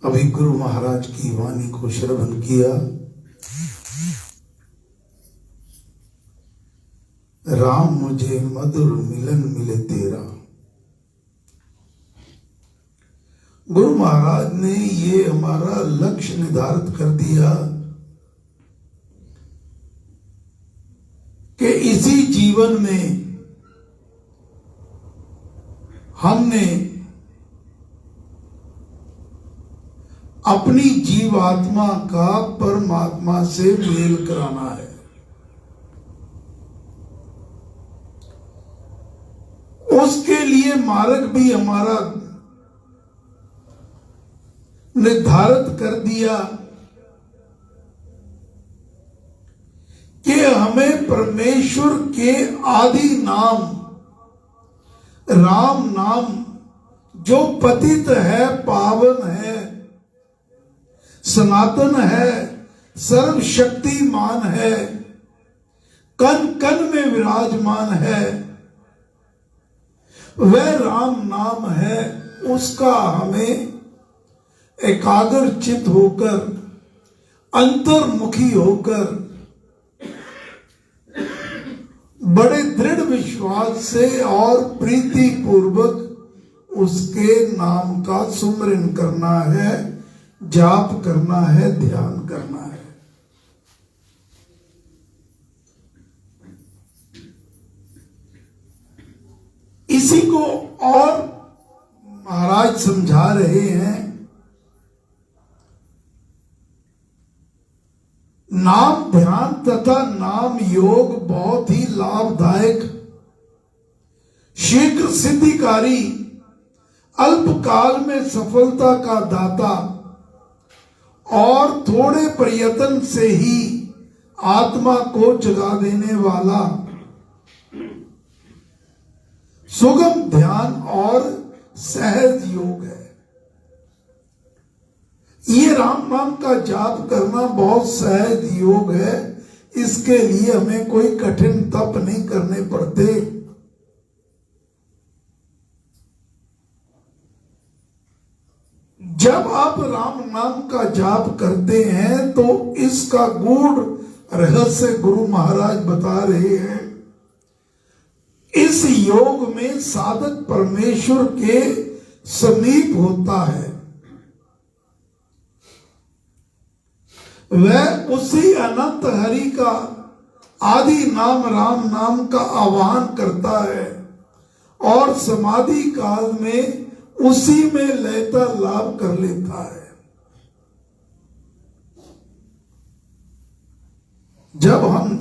अभी गुरु महाराज की वाणी को श्रवण किया। राम मुझे मधुर मिलन मिले तेरा। गुरु महाराज ने ये हमारा लक्ष्य निर्धारित कर दिया कि इसी जीवन में हमने अपनी जीवात्मा का परमात्मा से मेल कराना है। उसके लिए मार्ग भी हमारा निर्धारित कर दिया कि हमें परमेश्वर के आदि नाम राम नाम जो पतित है, पावन है, सनातन है, सर्वशक्तिमान है, कण कण में विराजमान है, वह राम नाम है। उसका हमें एकाग्र चित्त होकर, अंतर्मुखी होकर, बड़े दृढ़ विश्वास से और प्रीति पूर्वक उसके नाम का सुमरन करना है, जाप करना है, ध्यान करना है। इसी को और महाराज समझा रहे हैं। नाम ध्यान तथा नाम योग बहुत ही लाभदायक, शीघ्र सिद्धिकारी, अल्पकाल में सफलता का दाता और थोड़े प्रयत्न से ही आत्मा को जगा देने वाला सुगम ध्यान और सहज योग है। ये राम नाम का जाप करना बहुत सहज योग है। इसके लिए हमें कोई कठिन तप नहीं करने पड़ते। जब आप राम नाम का जाप करते हैं तो इसका गूढ़ रहस्य गुरु महाराज बता रहे हैं। इस योग में साधक परमेश्वर के समीप होता है। वह उसी अनंत हरि का आदि नाम राम नाम का आह्वान करता है और समाधि काल में उसी में लयता लाभ कर लेता है। जब हम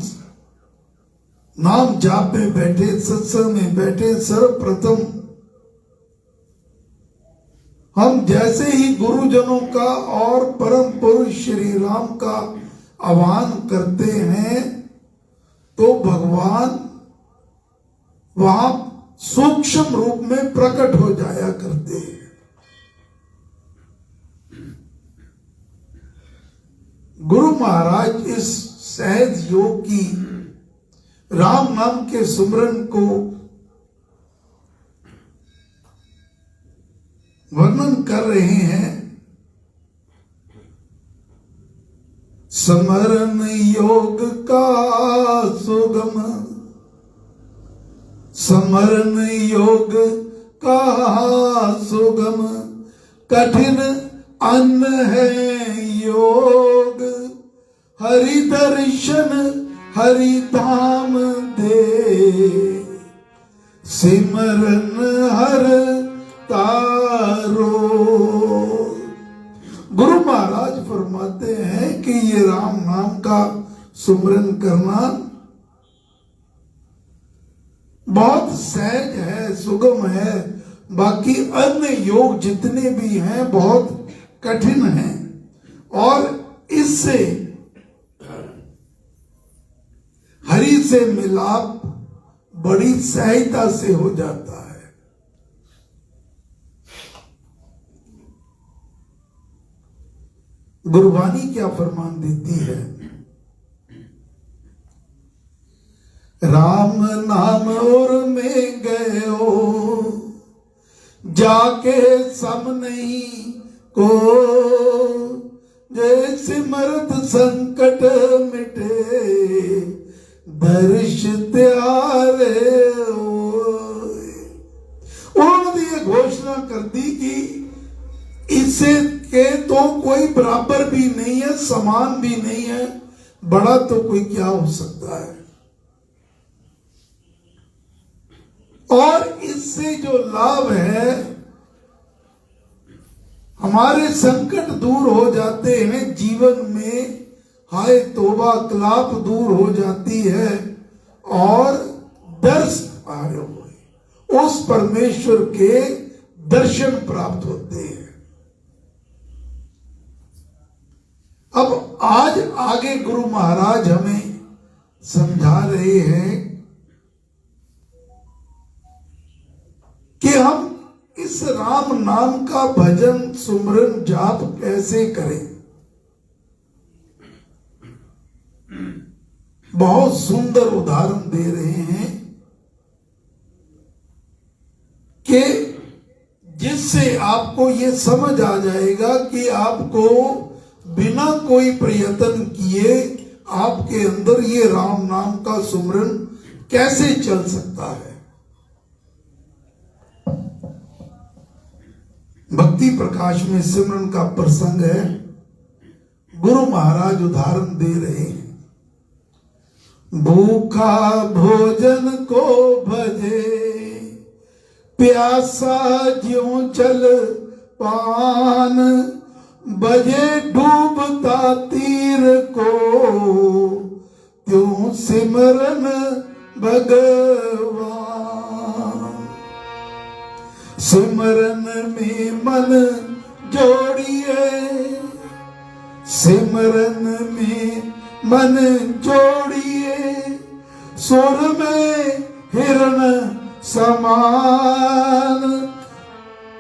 नाम जाप में बैठे, सत्संग में बैठे, सर्वप्रथम हम जैसे ही गुरुजनों का और परम पुरुष श्री राम का आह्वान करते हैं तो भगवान वहां सूक्ष्म रूप में प्रकट हो जाया करते हैं। गुरु महाराज इस सहज योग की, राम नाम के सुमरन को वर्णन कर रहे हैं। समरन योग का सुगम, समरन योग का सुगम, कठिन अन्न है योग, हरि दर्शन हरि धाम दे, सिमरन हर तारो। गुरु महाराज फरमाते हैं कि ये राम नाम का सुमरन करना बहुत सहज है, सुगम है। बाकी अन्य योग जितने भी हैं बहुत कठिन हैं और इससे हरि से मिलाप बड़ी सहजता से हो जाता है। गुरबानी क्या फरमान देती है? राम नाम और में गए हो, जाके सम नहीं को जय सिमरत संकट मिटे दर्श त्यारे होए। उन्होंने ये घोषणा कर दी कि इससे के तो कोई बराबर भी नहीं है, समान भी नहीं है, बड़ा तो कोई क्या हो सकता है। और इससे जो लाभ है, हमारे संकट दूर हो जाते हैं, जीवन में हाय तौबा कलाप दूर हो जाती है और दर्श पारे हुए उस परमेश्वर के दर्शन प्राप्त होते हैं। अब आज आगे गुरु महाराज हमें समझा रहे हैं कि हम इस राम नाम का भजन सुमरन जाप कैसे करें। बहुत सुंदर उदाहरण दे रहे हैं कि जिससे आपको ये समझ आ जाएगा कि आपको बिना कोई प्रयत्न किए आपके अंदर ये राम नाम का सुमरन कैसे चल सकता है। भक्ति प्रकाश में सिमरन का प्रसंग है। गुरु महाराज उदाहरण दे रहे हैं। भूखा भोजन को भजे प्यासा ज्यों चल पान बजे डूबता तीर को त्यों सिमरन भगवान। सिमरन में मन जोड़िए, सिमरन में मन जोड़िए, सुर में हिरण समान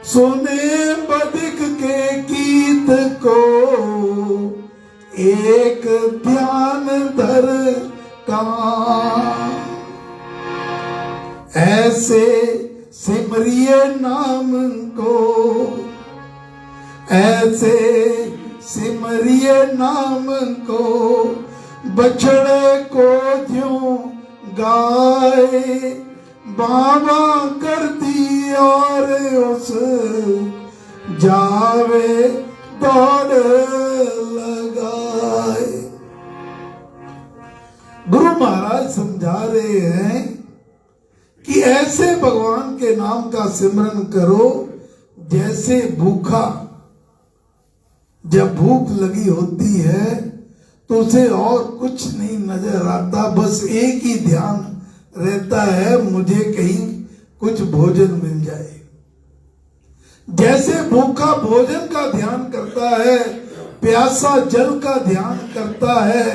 सुने बदिक के गीत को एक ध्यान धर कान। ऐसे सिमरिए नाम को, ऐसे सिमरिए नाम को, बछड़े को ज्यों गाए बाबा करती और उस जावे दौड़ लगाए। गुरु महाराज समझा रहे हैं कि ऐसे भगवान के नाम का सिमरन करो जैसे भूखा, जब भूख लगी होती है तो उसे और कुछ नहीं नजर आता, बस एक ही ध्यान रहता है मुझे कहीं कुछ भोजन मिल जाए। जैसे भूखा भोजन का ध्यान करता है, प्यासा जल का ध्यान करता है।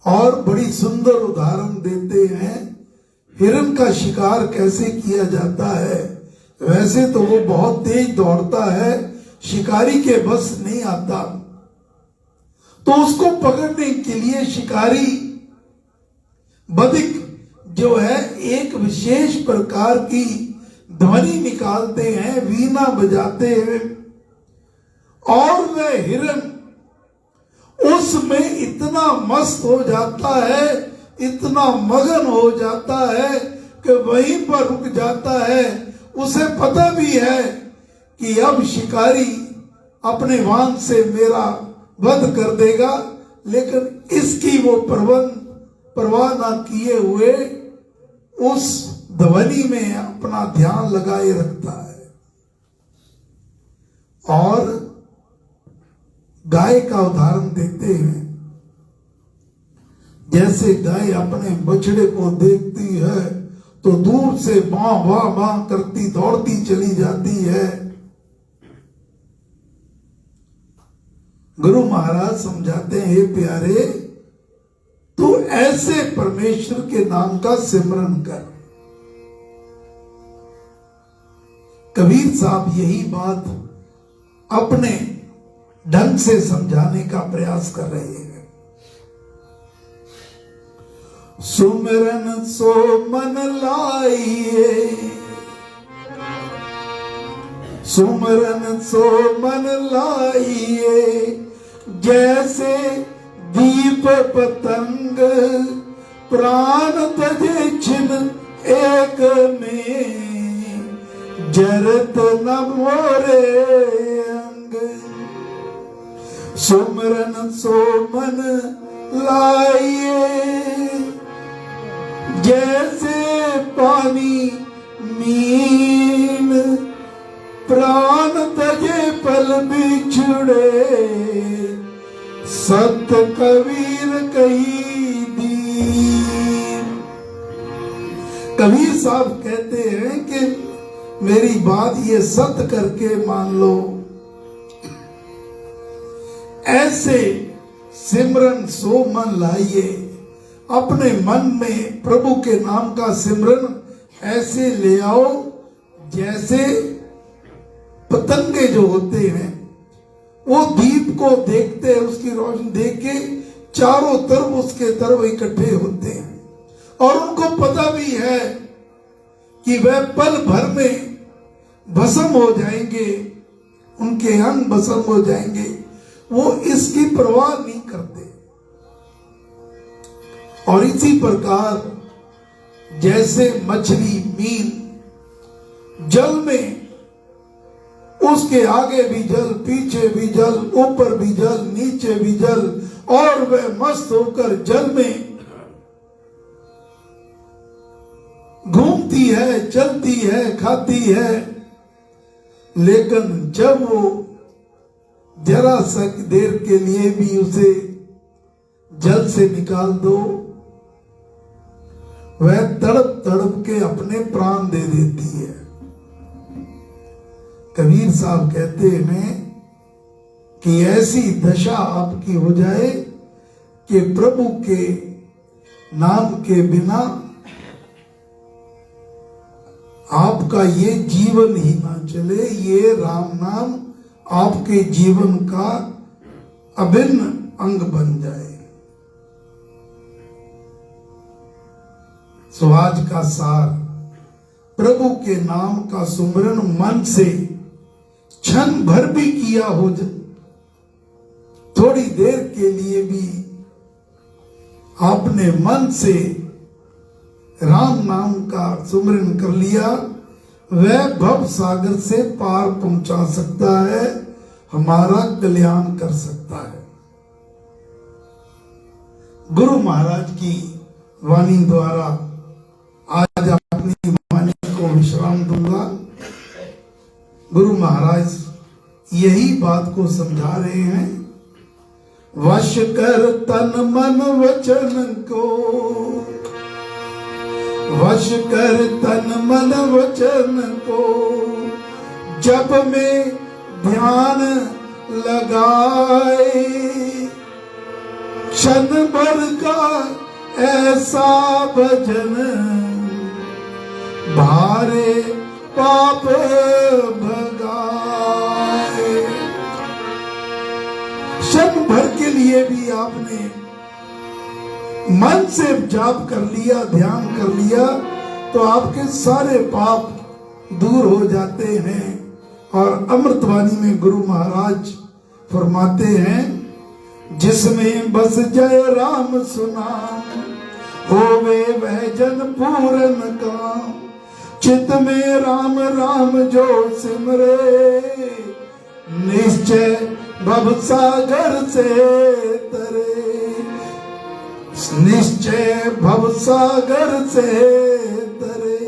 और बड़ी सुंदर उदाहरण देते हैं हिरण का शिकार कैसे किया जाता है। वैसे तो वो बहुत तेज दौड़ता है, शिकारी के बस नहीं आता, तो उसको पकड़ने के लिए शिकारी बदिक जो है एक विशेष प्रकार की ध्वनि निकालते हैं, वीणा बजाते हैं, और वह हिरण उसमें इतना मस्त हो जाता है, इतना मगन हो जाता है कि वहीं पर रुक जाता है। उसे पता भी है कि अब शिकारी अपने वाहन से मेरा वध कर देगा, लेकिन इसकी वो परवाह ना किए हुए उस ध्वनि में अपना ध्यान लगाए रखता है। और गाय का उदाहरण देते हैं। जैसे गाय अपने बछड़े को देखती है तो दूर से मां वाह मां करती दौड़ती चली जाती है। गुरु महाराज समझाते हैं, हे प्यारे, तू ऐसे परमेश्वर के नाम का सिमरन कर। कबीर साहब यही बात अपने ढंग से समझाने का प्रयास कर रहे हैं। सुमिरन सो मन लाइए, सुमरन सो मन लाइए, जैसे दीप पतंग प्राण तजे छिन एक में, जरत न मोरे अंग। सुमरन सो मन लाइए, जैसे पानी मीन प्राण तजे पल बिछड़े, सत्य कबीर कही दीन। कबीर साहब कहते हैं कि मेरी बात ये सत्य करके मान लो। ऐसे सिमरन सो मन लाइए, अपने मन में प्रभु के नाम का सिमरन ऐसे ले आओ जैसे पतंगे जो होते हैं वो दीप को देखते हैं, उसकी रोशनी देख के चारों तरफ उसके तरफ इकट्ठे होते हैं और उनको पता भी है कि वह पल भर में भस्म हो जाएंगे, उनके अंग भस्म हो जाएंगे। वो इसकी परवाह नहीं करते। और इसी प्रकार जैसे मछली मीन जल में, उसके आगे भी जल, पीछे भी जल, ऊपर भी जल, नीचे भी जल, और वह मस्त होकर जल में घूमती है, चलती है, खाती है। लेकिन जब वो जरा सा देर के लिए भी उसे जल से निकाल दो, वह तड़प तड़प के अपने प्राण दे देती है। कबीर साहब कहते हैं कि ऐसी दशा आपकी हो जाए कि प्रभु के नाम के बिना आपका ये जीवन ही ना चले। ये राम नाम आपके जीवन का अभिन्न अंग बन जाए। सो आज का सार, प्रभु के नाम का सुमरन मन से क्षण भर भी किया हो, थोड़ी देर के लिए भी आपने मन से राम नाम का सुमरन कर लिया, वह भव सागर से पार पहुंचा सकता है, हमारा कल्याण कर सकता है। गुरु महाराज की वाणी द्वारा आज अपनी वाणी को विश्राम दूंगा। गुरु महाराज यही बात को समझा रहे हैं, वश कर तन मन वचन को, वश कर तन मन वचन को, जब में ध्यान लगाए, क्षण भर का ऐसा भजन, भारे पाप भगाए। क्षण भर के लिए भी आपने मन से जाप कर लिया, ध्यान कर लिया, तो आपके सारे पाप दूर हो जाते हैं। और अमृतवाणी में गुरु महाराज फरमाते हैं, जिसमें बस जय राम सुनाम, होवे वह जन पूरन काम, चित में राम राम जो सिमरे, निश्चय भव सागर से तरे, निश्चय भव सागर से तरे।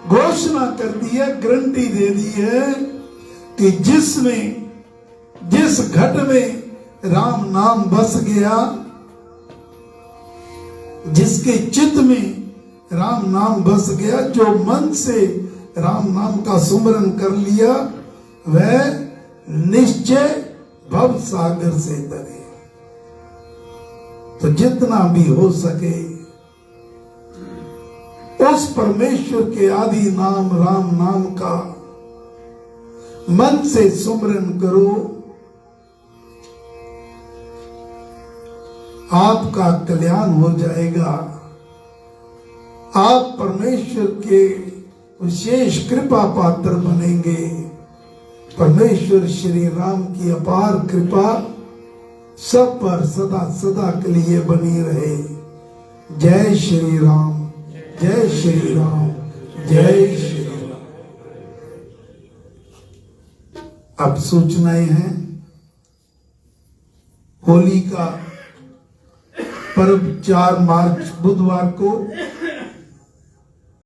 घोषणा कर दी है, गारंटी दे दी है कि जिसमें, जिस घट में राम नाम बस गया, जिसके चित्त में राम नाम बस गया, जो मन से राम नाम का सुमरन कर लिया, वह निश्चय भव सागर से तरे। तो जितना भी हो सके उस परमेश्वर के आदि नाम राम नाम का मन से सुमरन करो, आपका कल्याण हो जाएगा। आप परमेश्वर के विशेष कृपा पात्र बनेंगे। परमेश्वर श्री राम की अपार कृपा सब पर सदा सदा के लिए बनी रहे। जय श्री राम, जय श्री राम, जय श्री राम। अब सूचनाएं हैं। होली का पर्व 4 मार्च बुधवार को